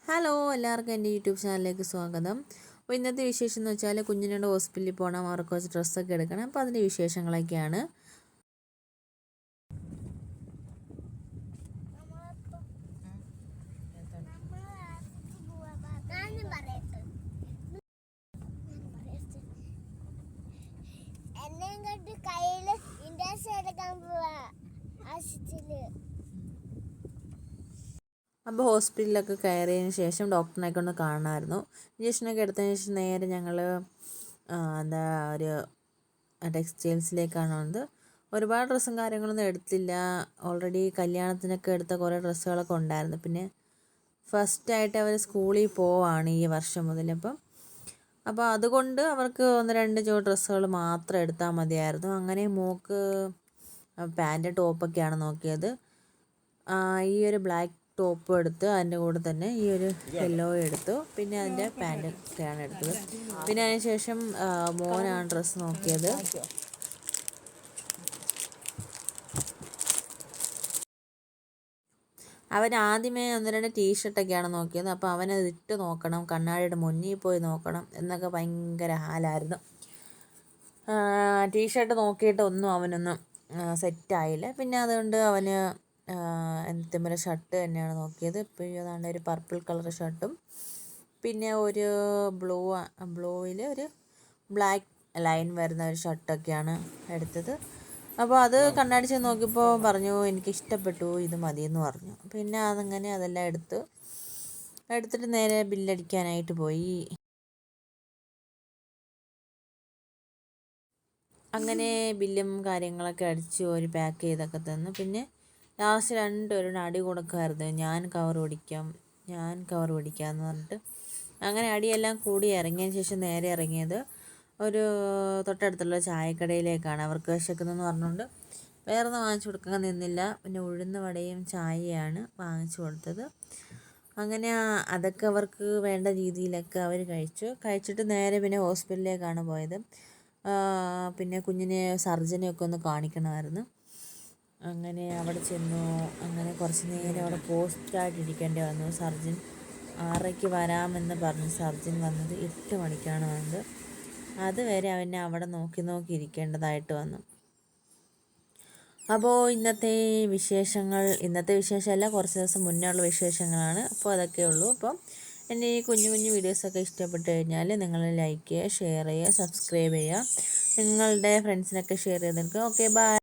Hello എല്ലാവർക്കും എൻ്റെ YouTube ചാനലിലേക്ക് സ്വാഗതം. അപ്പോൾ ഇന്നത്തെ വിശേഷം എന്ന് വെച്ചാൽ കുഞ്ഞിനോട് ഹോസ്പിറ്റലിൽ പോകണം, അവർക്ക് കുറച്ച് ഡ്രസ്സൊക്കെ എടുക്കണം. അപ്പോൾ അതിൻ്റെ വിശേഷങ്ങളൊക്കെയാണ്. അപ്പോൾ ഹോസ്പിറ്റലിലൊക്കെ കയറിയതിന് ശേഷം ഡോക്ടറിനെയൊക്കെ ഒന്ന് കാണണമായിരുന്നു. ഇഞ്ചക്ഷനൊക്കെ എടുത്തതിന് ശേഷം നേരെ ഞങ്ങൾ ഒരു ടെക്സ്റ്റൈൽസിലേക്കാണ് വന്നത്. ഒരുപാട് ഡ്രസ്സും കാര്യങ്ങളൊന്നും എടുത്തില്ല. ഓൾറെഡി കല്യാണത്തിനൊക്കെ എടുത്ത കുറേ ഡ്രസ്സുകളൊക്കെ ഉണ്ടായിരുന്നു. പിന്നെ ഫസ്റ്റായിട്ട് അവർ സ്കൂളിൽ പോവാണ് ഈ വർഷം മുതൽ. അപ്പോൾ അതുകൊണ്ട് അവർക്ക് 1-2 ഡ്രസ്സുകൾ മാത്രം എടുത്താൽ മതിയായിരുന്നു. അങ്ങനെ മോൾക്ക് പാൻറ്റ് ടോപ്പൊക്കെയാണ് നോക്കിയത്. ഈ ഒരു ബ്ലാക്ക് ടോപ്പ് എടുത്ത് അതിൻ്റെ കൂടെ തന്നെ ഈ ഒരു യെല്ലോ എടുത്തു. പിന്നെ അതിൻ്റെ പാൻറ്റൊക്കെയാണ് എടുത്തത്. പിന്നെ അതിന് ശേഷം മോനാണ് ഡ്രസ്സ് നോക്കിയത്. അവൻ ആദ്യമേ 1-2 ടീഷർട്ടൊക്കെയാണ് നോക്കിയത്. അപ്പോൾ അവനത് ഇട്ട് നോക്കണം, കണ്ണാടിയുടെ മുന്നിൽ പോയി നോക്കണം എന്നൊക്കെ ഭയങ്കര ഹാലായിരുന്നു. ടീഷർട്ട് നോക്കിയിട്ട് അവനൊന്നും സെറ്റായില്ല. പിന്നെ അതുകൊണ്ട് അവന് എന്തെങ്കിലും ഷർട്ട് തന്നെയാണ് നോക്കിയത്. ഇപ്പോൾ ഏതാണ്ട് ഒരു പർപ്പിൾ കളർ ഷർട്ടും പിന്നെ ഒരു ബ്ലൂവിൽ ഒരു ബ്ലാക്ക് ലൈൻ വരുന്ന ഒരു ഷർട്ടൊക്കെയാണ് എടുത്തത്. അപ്പോൾ അത് കണ്ണാടി ചെന്ന് നോക്കിയപ്പോൾ പറഞ്ഞു എനിക്കിഷ്ടപ്പെട്ടു, ഇത് മതിയെന്ന് പറഞ്ഞു. പിന്നെ അതെല്ലാം എടുത്തിട്ട് നേരെ ബില്ലടിക്കാനായിട്ട് പോയി. അങ്ങനെ ബില്ലും കാര്യങ്ങളൊക്കെ അടിച്ച് ഒരു പാക്ക് ചെയ്തൊക്കെ തന്നു. പിന്നെ ലാസ്റ്റ് രണ്ടുപേരും അടി കൊടുക്കുമായിരുന്നു, ഞാൻ കവർ പിടിക്കാം എന്ന് പറഞ്ഞിട്ട്. അങ്ങനെ അടിയെല്ലാം കൂടി ഇറങ്ങിയതിന് ശേഷം നേരെ ഇറങ്ങിയത് ഒരു തൊട്ടടുത്തുള്ള ചായക്കടയിലേക്കാണ്. അവർക്ക് വിശക്കുന്നെന്ന് പറഞ്ഞുകൊണ്ട് വേറൊന്നും വാങ്ങിച്ചു കൊടുക്കാൻ നിന്നില്ല. പിന്നെ ഉഴുന്ന് വടയും ചായയാണ് വാങ്ങിച്ചു കൊടുത്തത്. അങ്ങനെ അതൊക്കെ അവർക്ക് വേണ്ട രീതിയിലൊക്കെ അവർ കഴിച്ചിട്ട് നേരെ പിന്നെ ഹോസ്പിറ്റലിലേക്കാണ് പോയത്. പിന്നെ കുഞ്ഞിനെ സർജനെയൊക്കെ ഒന്ന് കാണിക്കണമായിരുന്നു. അങ്ങനെ അവിടെ ചെന്നു. അങ്ങനെ കുറച്ച് നേരം അവിടെ പോസ്റ്റായിട്ട് ഇരിക്കേണ്ടി വന്നു. സർജൻ 6:00 വരാമെന്ന് പറഞ്ഞ് സർജൻ വന്നത് 8 മണിക്കാണ് വന്നത്. അതുവരെ അവനെ അവിടെ നോക്കി ഇരിക്കേണ്ടതായിട്ട് വന്നു. അപ്പോൾ ഇന്നത്തെ വിശേഷമല്ല, കുറച്ച് ദിവസം മുന്നേ ഉള്ള വിശേഷങ്ങളാണ്. അപ്പോൾ അതൊക്കെ ഉള്ളൂ. അപ്പം എൻ്റെ ഈ കുഞ്ഞു വീഡിയോസൊക്കെ ഇഷ്ടപ്പെട്ട് കഴിഞ്ഞാൽ നിങ്ങൾ ലൈക്ക് ചെയ്യുക, ഷെയർ ചെയ്യുക, സബ്സ്ക്രൈബ് ചെയ്യുക, നിങ്ങളുടെ ഫ്രണ്ട്സിനൊക്കെ ഷെയർ ചെയ്തെടുക്കുക. Okay, by.